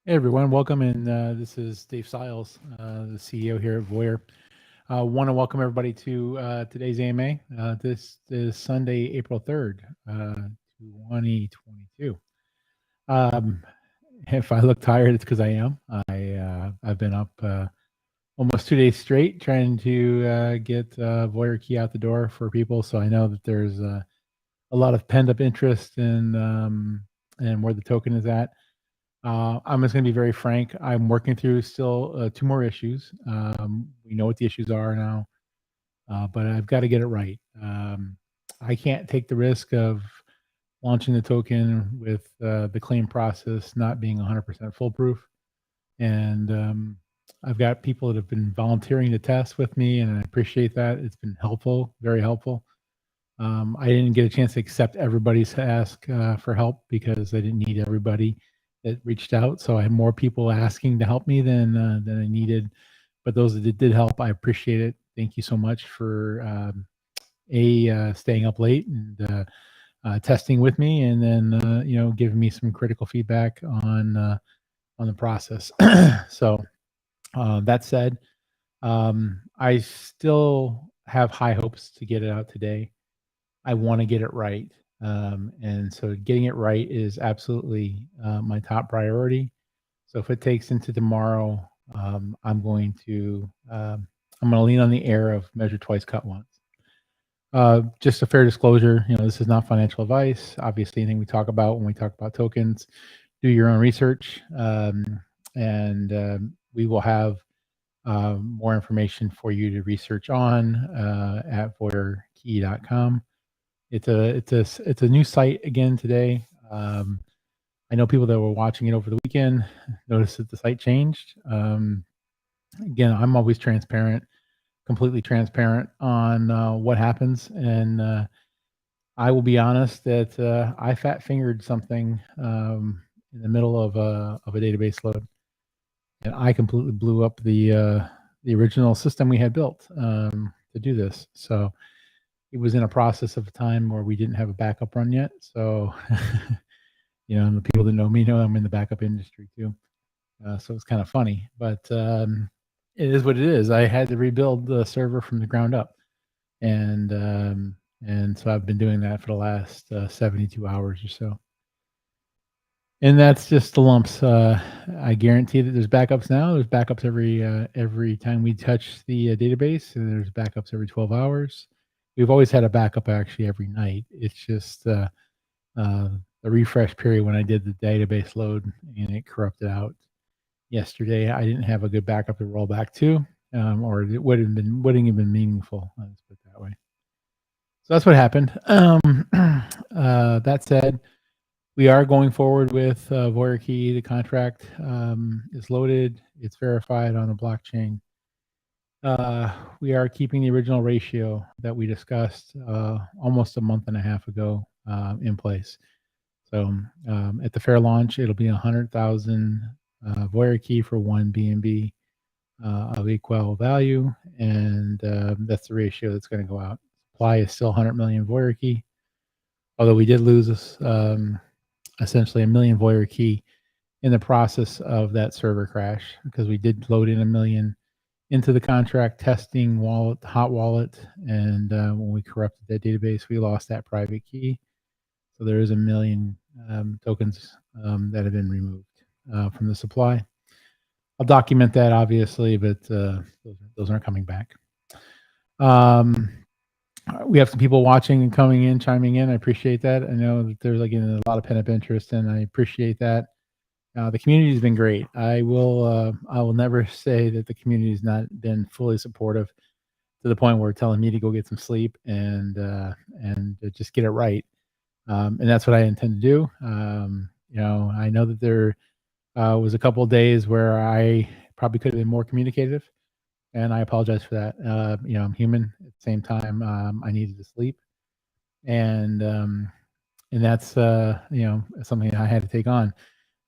Hey everyone, welcome. And this is Dave Siles, the CEO here at VOYR. I want to welcome everybody to today's AMA. This is Sunday, April 3rd, 2022. If I look tired, it's because I am. I've been up almost 2 days straight trying to get VOYR key out the door for people. So I know that there's a lot of pent up interest in and where the token is at. I'm just going to be very frank. I'm working through still 2 more issues. We know what the issues are now, but I've got to get it right. I can't take the risk of launching the token with the claim process not being 100% foolproof. And I've got people that have been volunteering to test with me, and I appreciate that. It's been helpful, very helpful. I didn't get a chance to accept everybody's ask for help because I didn't need everybody that reached out. So I had more people asking to help me than I needed. But those that did help, I appreciate it. Thank you so much for staying up late and testing with me, and then giving me some critical feedback on the process. So that said, I still have high hopes to get it out today. I want to get it right. And so getting it right is absolutely my top priority. So if it takes into tomorrow, I'm going to lean on the air of measure twice, cut once. Just a fair disclosure, this is not financial advice. Obviously, anything we talk about when we talk about tokens, do your own research, and we will have more information for you to research on at voyrkey.com. It's a new site again today. I know people that were watching it over the weekend noticed that the site changed. Again, I'm always transparent, completely transparent on what happens, and I will be honest that I fat fingered something in the middle of a database load, and I completely blew up the original system we had built to do this. So it was in a process of a time where we didn't have a backup run yet. So, and the people that know me know I'm in the backup industry too. So it's kind of funny, but it is what it is. I had to rebuild the server from the ground up. And so I've been doing that for the last 72 hours or so. And that's just the lumps. I guarantee that there's backups now. There's backups every time we touch the database. And there's backups every 12 hours. We've always had a backup actually every night. It's just the refresh period when I did the database load and it corrupted out yesterday. I didn't have a good backup to roll back to, or it wouldn't have been meaningful. Let's put it that way. So that's what happened. That said, we are going forward with VOYR Key. The contract is loaded. It's verified on the blockchain. We are keeping the original ratio that we discussed almost a month and a half ago in place. So at the fair launch, it'll be 100,000 VOYR Key for 1 BNB of equal value, and that's the ratio that's going to go out. Supply is still 100 million VOYR Key, although we did lose essentially 1 million VOYR Key in the process of that server crash, because we did load in 1 million into the contract testing wallet, hot wallet, and when we corrupted that database, we lost that private key. So there is 1 million tokens that have been removed from the supply. I'll document that obviously, but those aren't coming back. We have some people watching and coming in, chiming in. I appreciate that. I know that there's a lot of pent-up interest, and I appreciate that. The community has been great. I will never say that the community has not been fully supportive to the point where telling me to go get some sleep and just get it right. And that's what I intend to do. I know that there was a couple of days where I probably could have been more communicative, and I apologize for that. I'm human. At the same time, I needed to sleep, and that's something I had to take on.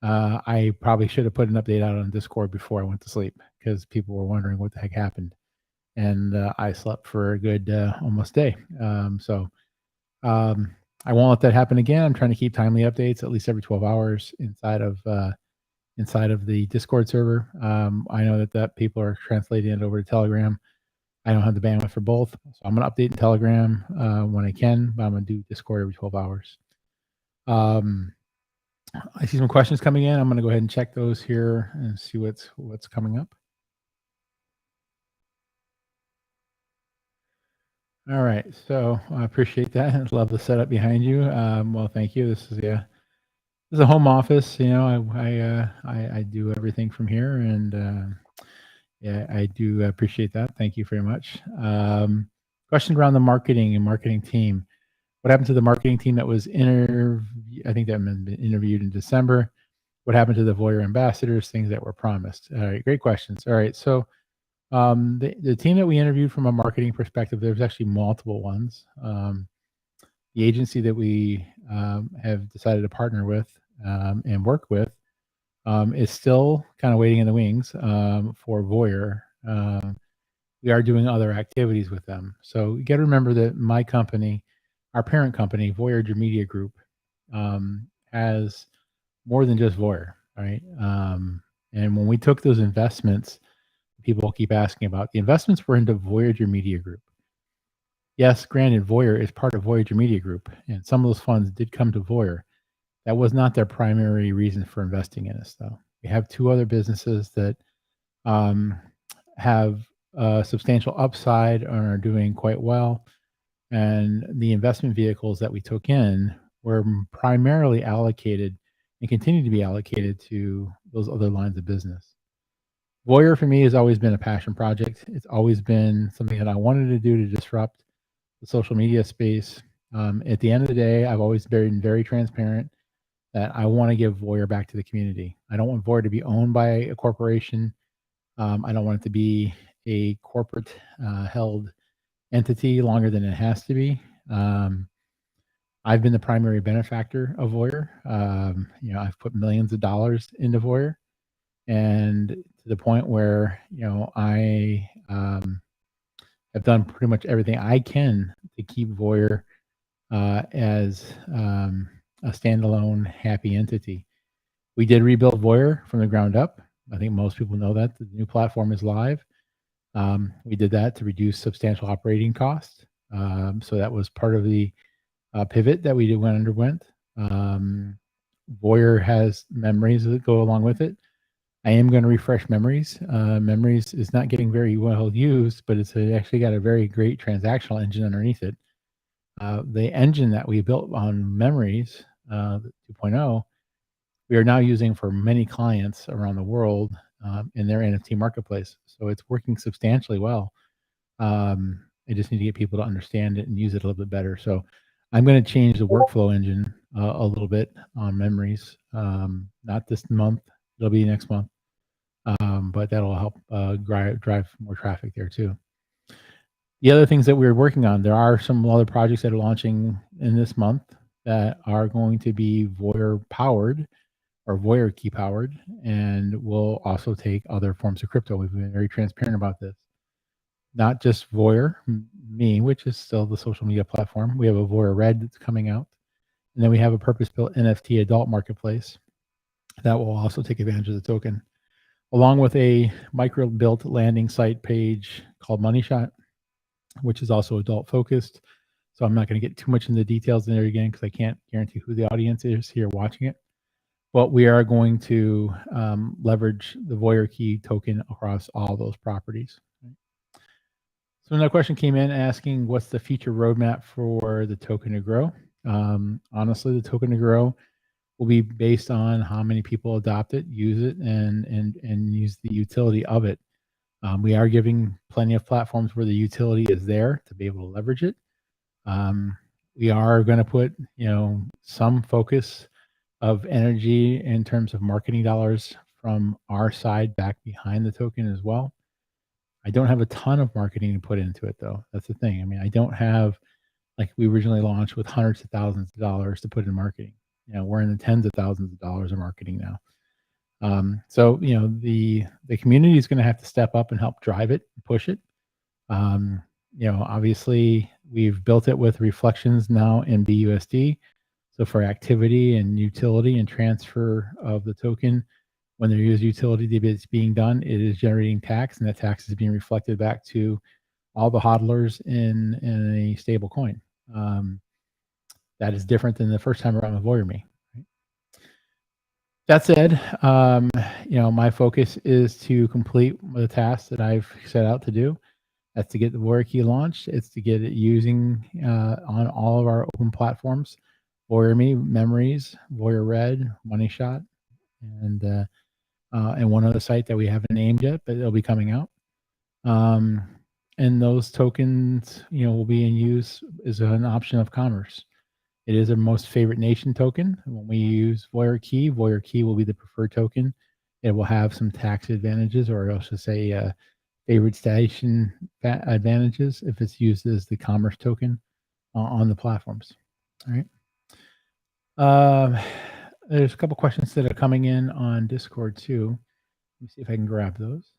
I probably should have put an update out on Discord before I went to sleep, because people were wondering what the heck happened, and I slept for a good almost day. I won't let that happen again. I'm trying to keep timely updates at least every 12 hours inside of inside of the Discord server. I know that people are translating it over to Telegram. I don't have the bandwidth for both, so I'm going to update in Telegram when I can, but I'm going to do Discord every 12 hours. I see some questions coming in. I'm going to go ahead and check those here and see what's coming up. All right, so I appreciate that. I love the setup behind you. Well, thank you. This is a home office. You know, I do everything from here, and yeah, I do appreciate that. Thank you very much. Question around the marketing team. What happened to the marketing team that was I think that been interviewed in December. What happened to the VOYR ambassadors? Things that were promised. All right, great questions. All right, so the team that we interviewed from a marketing perspective, there's actually multiple ones. The agency that we have decided to partner with and work with is still kind of waiting in the wings for VOYR. We are doing other activities with them. So you got to remember that my company, our parent company, VOYR Media Group, has more than just VOYR, right? And when we took those investments, people keep asking about, the investments were into VOYR Media Group. Yes, granted, VOYR is part of VOYR Media Group, and some of those funds did come to VOYR. That was not their primary reason for investing in us, though. We have two other businesses that have a substantial upside and are doing quite well. And the investment vehicles that we took in were primarily allocated and continue to be allocated to those other lines of business. VOYR for me has always been a passion project. It's always been something that I wanted to do to disrupt the social media space. At the end of the day, I've always been very transparent that I want to give VOYR back to the community. I don't want VOYR to be owned by a corporation. I don't want it to be a corporate held entity longer than it has to be. I've been the primary benefactor of VOYR. You know, I've put millions of dollars into VOYR, and to the point where, you know, I have done pretty much everything I can to keep VOYR as a standalone happy entity. We did rebuild VOYR from the ground up. I think most people know that the new platform is live. We did that to reduce substantial operating costs. So that was part of the pivot that we underwent. VOYR has memories that go along with it. I am going to refresh memories. Memories is not getting very well used, but it's actually got a very great transactional engine underneath it. The engine that we built on memories, 2.0, we are now using for many clients around the world in their NFT marketplace. So it's working substantially well. I just need to get people to understand it and use it a little bit better. So I'm going to change the workflow engine a little bit on memories. Not this month. It'll be next month. But that'll help drive more traffic there too. The other things that we're working on, there are some other projects that are launching in this month that are going to be VOYR powered or VOYR key powered, and will also take other forms of crypto. We've been very transparent about this. Not just VOYR Me, which is still the social media platform. We have a VOYR Red that's coming out. And then we have a purpose-built NFT adult marketplace that will also take advantage of the token, along with a micro-built landing site page called Money Shot, which is also adult focused. So I'm not going to get too much into the details in there again because I can't guarantee who the audience is here watching it. But we are going to leverage the VOYR key token across all those properties. So another question came in asking, what's the feature roadmap for the token to grow? Honestly, the token to grow will be based on how many people adopt it, use it, and use the utility of it. We are giving plenty of platforms where the utility is there to be able to leverage it. We are going to put, you know, some focus of energy in terms of marketing dollars from our side back behind the token as well. I don't have a ton of marketing to put into it, though. That's the thing. I mean, I don't have, like we originally launched with hundreds of thousands of dollars to put in marketing. You know, we're in the tens of thousands of dollars of marketing now. So, you know, the community is going to have to step up and help drive it, push it. You know, obviously we've built it with reflections now in BUSD. So for activity and utility and transfer of the token, when there is utility that's being done, it is generating tax, and that tax is being reflected back to all the hodlers in a stable coin. That is different than the first time around with VOYR Me. Right? That said, my focus is to complete the tasks that I've set out to do. That's to get the VOYR Key launched. It's to get it using on all of our open platforms. VOYR Me, Memories, VOYR Red, Money Shot, and one other site that we haven't named yet, but it'll be coming out. And those tokens, will be in use as an option of commerce. It is our most favorite nation token. When we use VOYR Key will be the preferred token. It will have some tax advantages, or I should say favored station advantages if it's used as the commerce token on the platforms. All right. There's a couple questions that are coming in on Discord too. Let me see if I can grab those.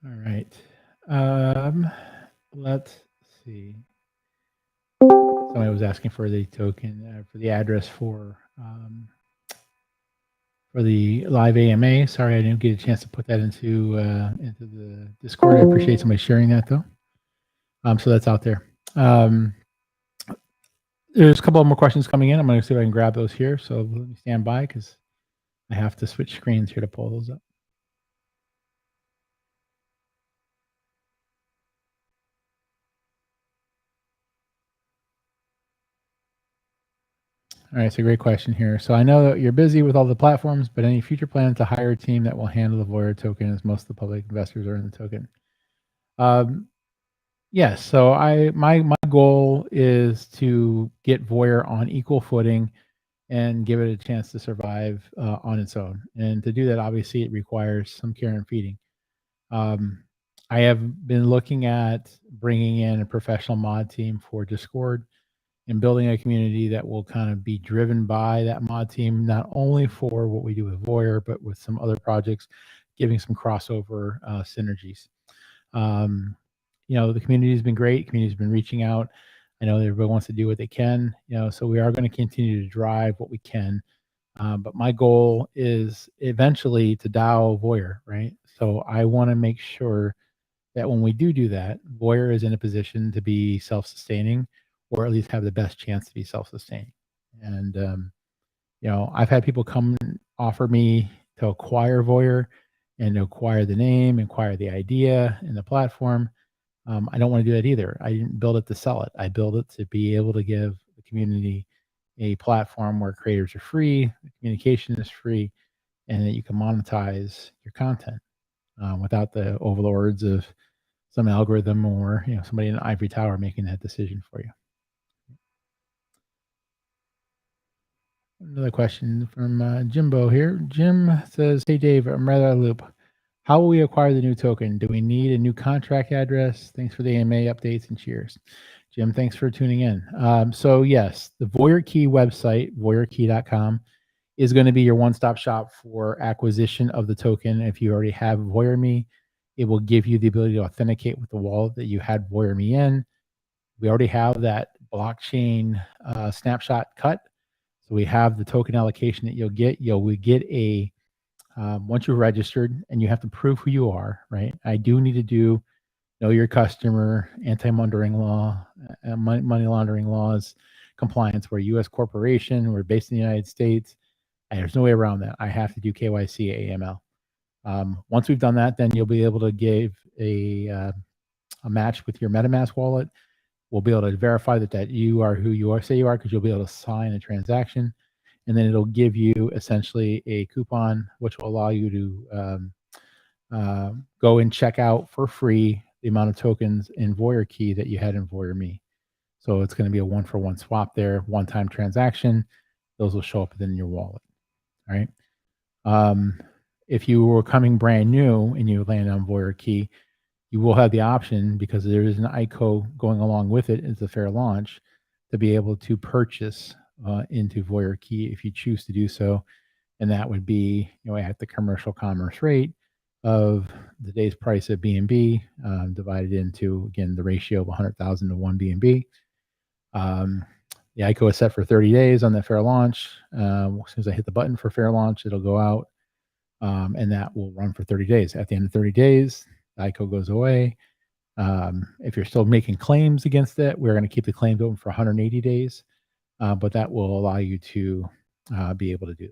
All right. Let's see. Somebody was asking for the token for the address for the live AMA. Sorry, I didn't get a chance to put that into the Discord. I appreciate somebody sharing that though. So that's out there. There's a couple more questions coming in. I'm going to see if I can grab those here. So let me stand by because I have to switch screens here to pull those up. All right, so great question here. So I know that you're busy with all the platforms, but any future plans to hire a team that will handle the VOYR token, as most of the public investors are in the token? Yes. So my goal is to get VOYR on equal footing and give it a chance to survive on its own. And to do that, obviously, it requires some care and feeding. I have been looking at bringing in a professional mod team for Discord and building a community that will kind of be driven by that mod team, not only for what we do with VOYR, but with some other projects, giving some crossover synergies. The community has been great. Community has been reaching out. I know that everybody wants to do what they can, so we are going to continue to drive what we can. But my goal is eventually to DAO VOYR, right? So I want to make sure that when we do that, VOYR is in a position to be self-sustaining, or at least have the best chance to be self-sustaining. And I've had people come and offer me to acquire VOYR and to acquire the name, acquire the idea and the platform. I don't want to do that either. I didn't build it to sell it. I built it to be able to give the community a platform where creators are free, the communication is free, and that you can monetize your content without the overlords of some algorithm or somebody in an ivory tower making that decision for you. Another question from Jimbo here. Jim says, "Hey Dave, I'm rather out of the loop. How will we acquire the new token? Do we need a new contract address? Thanks for the AMA updates and cheers." Jim, thanks for tuning in. So yes, the VOYR Key website, voyrkey.com, is going to be your one-stop shop for acquisition of the token. If you already have VOYR Me, it will give you the ability to authenticate with the wallet that you had VOYR Me in. We already have that blockchain snapshot cut. So we have the token allocation that you'll get. We get a once you're registered, and you have to prove who you are, right? I do need to do know your customer, anti-money laundering laws, compliance. We're a U.S. corporation. We're based in the United States. And there's no way around that. I have to do KYC AML. Once we've done that, then you'll be able to give a match with your MetaMask wallet. We'll be able to verify that you are who you say you are, because you'll be able to sign a transaction. And then it'll give you essentially a coupon, which will allow you to go and check out for free the amount of tokens in VOYR Key that you had in VOYR Me. So it's going to be a one-for-one swap there, one-time transaction. Those will show up within your wallet. All right. If you were coming brand new and you land on VOYR Key, you will have the option, because there is an ICO going along with it, it's a fair launch, to be able to purchase into VOYR Key if you choose to do so. And that would be at the commercial commerce rate of the day's price of BNB divided into, again, the ratio of 100,000 to 1 BNB. The ICO is set for 30 days on the fair launch. As soon as I hit the button for fair launch, it'll go out, and that will run for 30 days. At the end of 30 days, the ICO goes away. If you're still making claims against it, we're going to keep the claims open for 180 days, but that will allow you to be able to do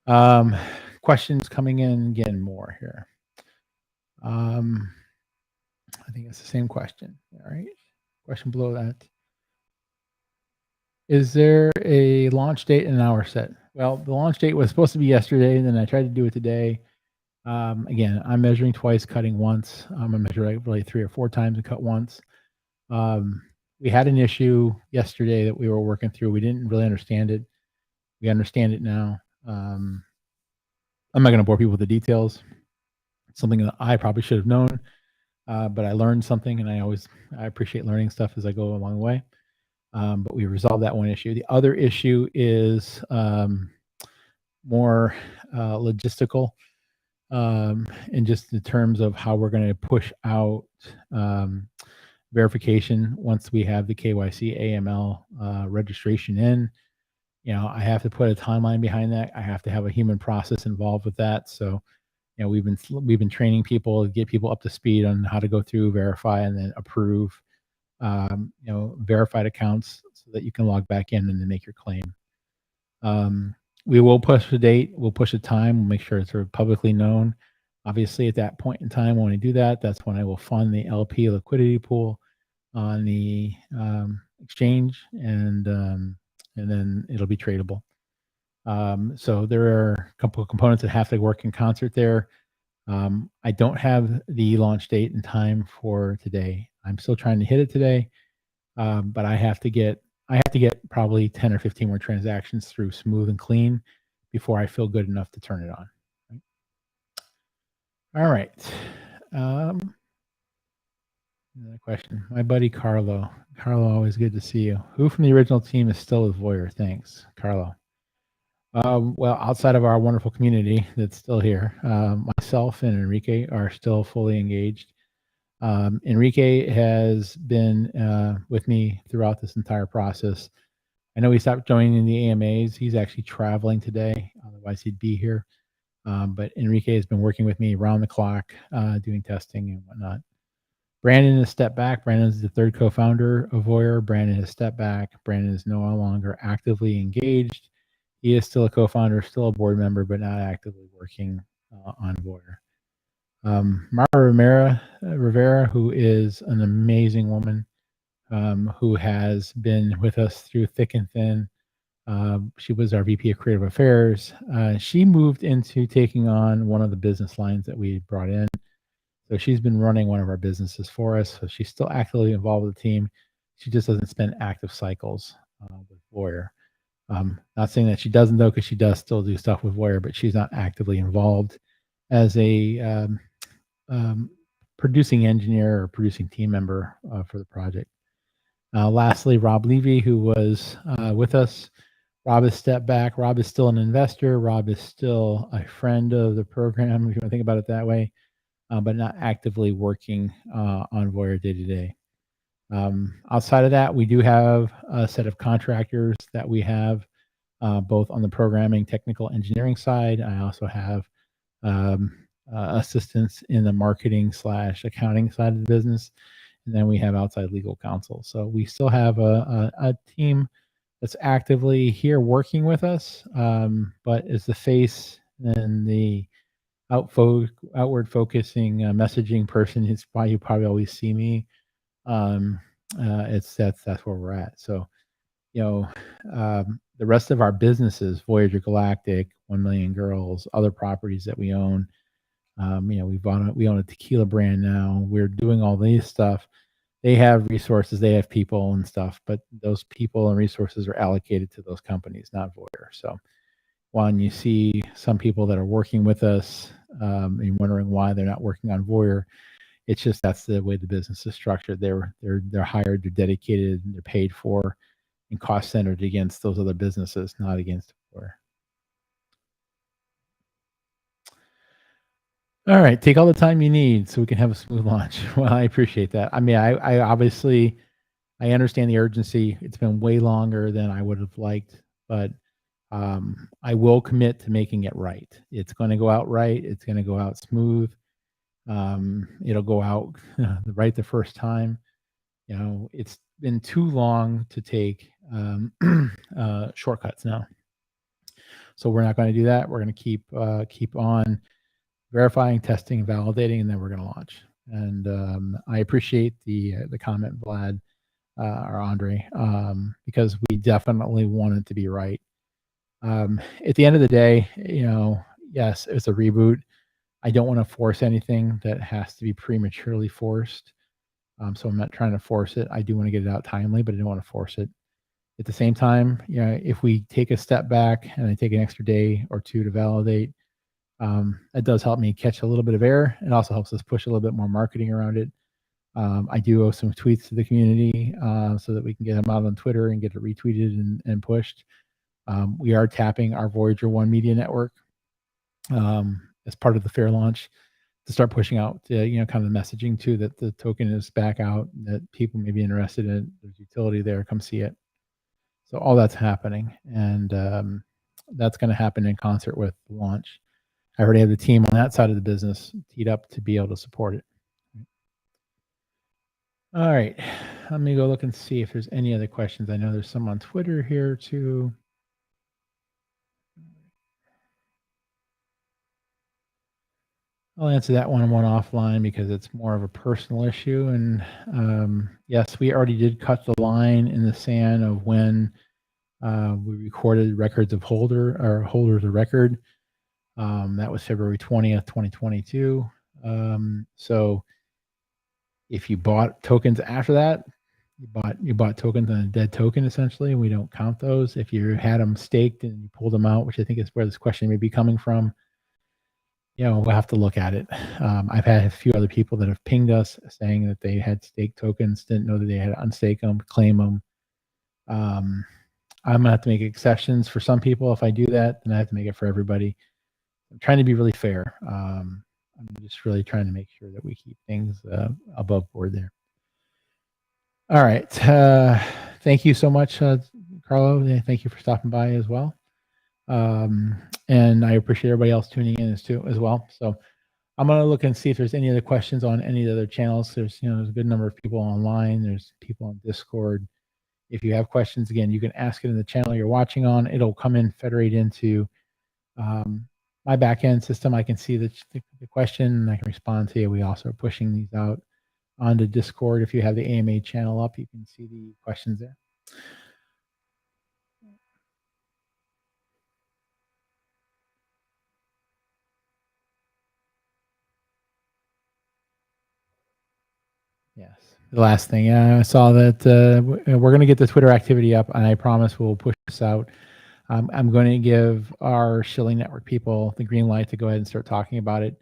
that. Questions coming in again more here. I think it's the same question. All right. Question below that. Is there a launch date and an hour set? Well, the launch date was supposed to be yesterday, and then I tried to do it today. Again, I'm measuring twice, cutting once. I'm gonna measure really 3 or 4 times and cut once. We had an issue yesterday that we were working through. We didn't really understand it. We understand it now. I'm not going to bore people with the details. It's something that I probably should have known, but I learned something, and I appreciate learning stuff as I go along the way. But we resolved that one issue. The other issue is more logistical, and just in terms of how we're going to push out verification once we have the KYC AML registration in. I have to put a timeline behind that. I have to have a human process involved with that. So, we've been training people to get people up to speed on how to go through, verify, and then approve, verified accounts so that you can log back in and then make your claim. We will push the date. We'll push the time. We'll make sure it's sort of publicly known. Obviously, at that point in time, when I do that, that's when I will fund the LP liquidity pool on the exchange, and then it'll be tradable. So there are a couple of components that have to work in concert there. I don't have the launch date and time for today. I'm still trying to hit it today, but I have to get probably 10 or 15 more transactions through smooth and clean before I feel good enough to turn it on. All right. Another question. My buddy Carlo. Carlo, always good to see you. Who from the original team is still with VOYR? Thanks, Carlo. Well, outside of our wonderful community that's still here, myself and Enrique are still fully engaged. Enrique has been with me throughout this entire process. I know he stopped joining the AMAs. He's actually traveling today. Otherwise, he'd be here. But Enrique has been working with me around the clock, doing testing and whatnot. Brandon has stepped back. Brandon is the third co-founder of VOYR. Brandon has stepped back. Brandon is no longer actively engaged. He is still a co-founder, still a board member, but not actively working on VOYR. Mara Rivera, who is an amazing woman, who has been with us through thick and thin. She was our VP of Creative Affairs. She moved into taking on one of the business lines that we brought in. So she's been running one of our businesses for us. So she's still actively involved with the team. She just doesn't spend active cycles with VOYR. Not saying that she doesn't, though, because she does still do stuff with VOYR, but she's not actively involved as a producing engineer or producing team member for the project. Lastly, Rob Levy, who was with us. Rob has stepped back. Rob is still an investor. Rob is still a friend of the program, if you want to think about it that way, but not actively working on VOYR day to day. Outside of that, we do have a set of contractors that we have both on the programming, technical engineering side. I also have assistants in the marketing / accounting side of the business. And then we have outside legal counsel. So we still have a team that's actively here working with us, but as the face and the outward focusing messaging person, it's why you probably always see me. That's where we're at. So, the rest of our businesses, Voyager Galactic, 1 Million Girls, other properties that we own, we own a tequila brand now. We're doing all these stuff. They have resources, they have people and stuff, but those people and resources are allocated to those companies, not VOYR. So when you see some people that are working with us and wondering why they're not working on VOYR, it's just that's the way the business is structured. They're hired, they're dedicated, and they're paid for and cost centered against those other businesses, not against VOYR. All right, take all the time you need so we can have a smooth launch. Well, I appreciate that. I mean, I obviously I understand the urgency. It's been way longer than I would have liked, but I will commit to making it right. It's going to go out right. It's going to go out smooth. It'll go out right the first time. It's been too long to take shortcuts now. So we're not going to do that. We're going to keep on verifying, testing, validating, and then we're going to launch. And I appreciate the comment, Vlad or Andre, because we definitely want it to be right. At the end of the day, yes, it's a reboot. I don't want to force anything that has to be prematurely forced. So I'm not trying to force it. I do want to get it out timely, but I don't want to force it. At the same time, if we take a step back and I take an extra day or two to validate, that does help me catch a little bit of error. It also helps us push a little bit more marketing around it. I do owe some tweets to the community so that we can get them out on Twitter and get it retweeted and pushed. We are tapping our Voyager 1 media network as part of the fair launch to start pushing out, kind of the messaging too, that the token is back out, that people may be interested in it. There's utility there, come see it. So all that's happening, and that's going to happen in concert with the launch. I already have the team on that side of the business teed up to be able to support it. All right, let me go look and see if there's any other questions. I know there's some on Twitter here too. I'll answer that one offline because it's more of a personal issue. And yes, we already did cut the line in the sand of when we recorded records of holders of record. That was February 20th, 2022. So if you bought tokens after that, you bought tokens on a dead token essentially, and we don't count those. If you had them staked and you pulled them out, which I think is where this question may be coming from, we'll have to look at it. I've had a few other people that have pinged us saying that they had staked tokens, didn't know that they had to unstake them, claim them. I'm gonna have to make exceptions for some people. If I do that, then I have to make it for everybody. I'm trying to be really fair. I'm just really trying to make sure that we keep things above board there. All right. Thank you so much, Carlo. Thank you for stopping by as well. And I appreciate everybody else tuning in as well. So I'm going to look and see if there's any other questions on any of the other channels. There's a good number of people online. There's people on Discord. If you have questions, again, you can ask it in the channel you're watching on. It'll come in, federate into my backend system. I can see the question and I can respond to you. We also are pushing these out onto Discord. If you have the AMA channel up, you can see the questions there. Yes. The last thing, I saw that we're going to get the Twitter activity up, and I promise we'll push this out. I'm going to give our Shilling Network people the green light to go ahead and start talking about it.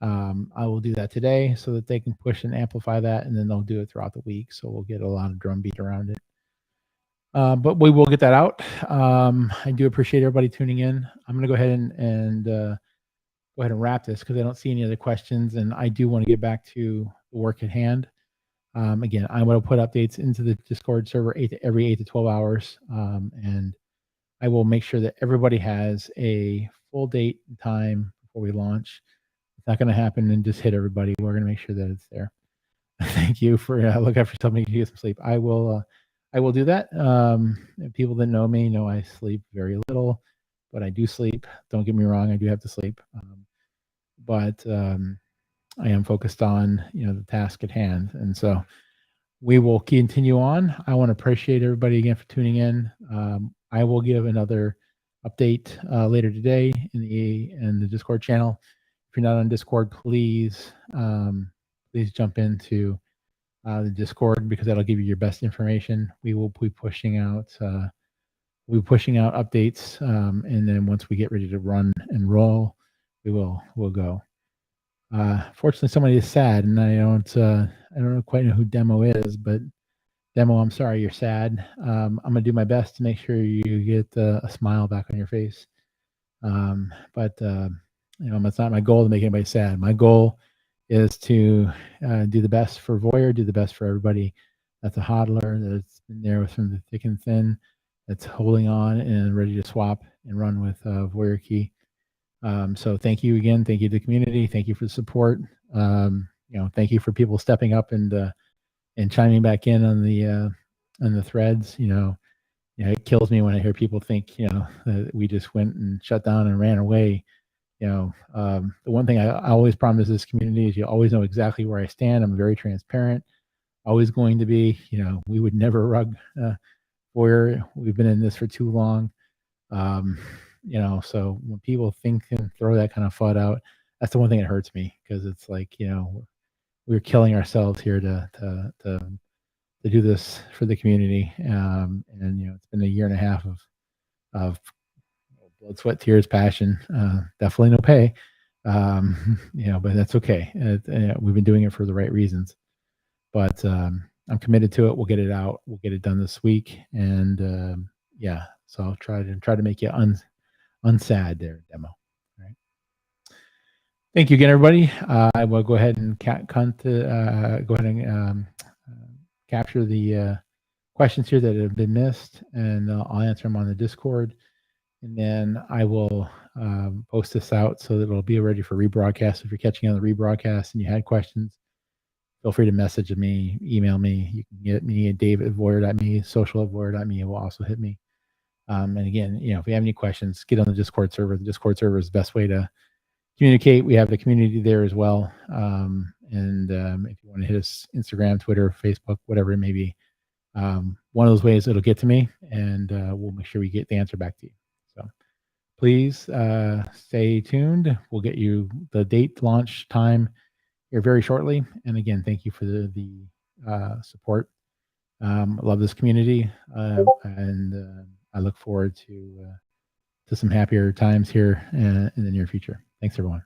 I will do that today so that they can push and amplify that, and then they'll do it throughout the week. So we'll get a lot of drumbeat around it. But we will get that out. I do appreciate everybody tuning in. I'm going to go ahead and go ahead and wrap this because I don't see any other questions, and I do want to get back to the work at hand. Again, I'm going to put updates into the Discord server every 8 to 12 hours, and I will make sure that everybody has a full date and time before we launch. It's not going to happen and just hit everybody. We're going to make sure that it's there. Thank you for looking after something to get some sleep. I will do that. People that know me know I sleep very little, but I do sleep. Don't get me wrong, I do have to sleep. But I am focused on the task at hand, and so we will continue on. I want to appreciate everybody again for tuning in. I will give another update later today in the Discord channel. If you're not on Discord, please jump into the Discord because that'll give you your best information. We will be pushing out updates, and then once we get ready to run and roll, we'll go. Fortunately, somebody is sad, and I don't quite know who Demo is, but Demo, I'm sorry you're sad. I'm gonna do my best to make sure you get a smile back on your face. But it's not my goal to make anybody sad. My goal is to do the best for VOYR, do the best for everybody. that's a hodler that's been there from the thick and thin, that's holding on and ready to swap and run with VOYR Key. So thank you again. Thank you to the community. Thank you for the support. Thank you for people stepping up and chiming back in on the threads. It kills me when I hear people think, that we just went and shut down and ran away. The one thing I always promise this community is you always know exactly where I stand. I'm very transparent, always going to be. We would never rug VOYR. We've been in this for too long. So when people think and throw that kind of FUD out, that's the one thing that hurts me, because it's like, we're killing ourselves here to do this for the community. And it's been a year and a half of blood, sweat, tears, passion. Definitely no pay. But that's okay. We've been doing it for the right reasons. But I'm committed to it. We'll get it out. We'll get it done this week. And so I'll try to make you unsad there, demo. All right. Thank you again, everybody. I will go ahead and capture the questions here that have been missed, and I'll answer them on the Discord. And then I will post this out so that it'll be ready for rebroadcast. If you're catching on the rebroadcast and you had questions, feel free to message me, email me. You can get me at dave@voyr.me, social@voyr.me will also hit me. And again, if you have any questions, get on the Discord server. The Discord server is the best way to communicate. We have the community there as well. If you want to hit us, Instagram, Twitter, Facebook, whatever it may be, one of those ways it'll get to me, and we'll make sure we get the answer back to you. So please stay tuned. We'll get you the date, launch time here very shortly. And again, thank you for the support. I love this community, and I look forward to some happier times here in the near future. Thanks, everyone.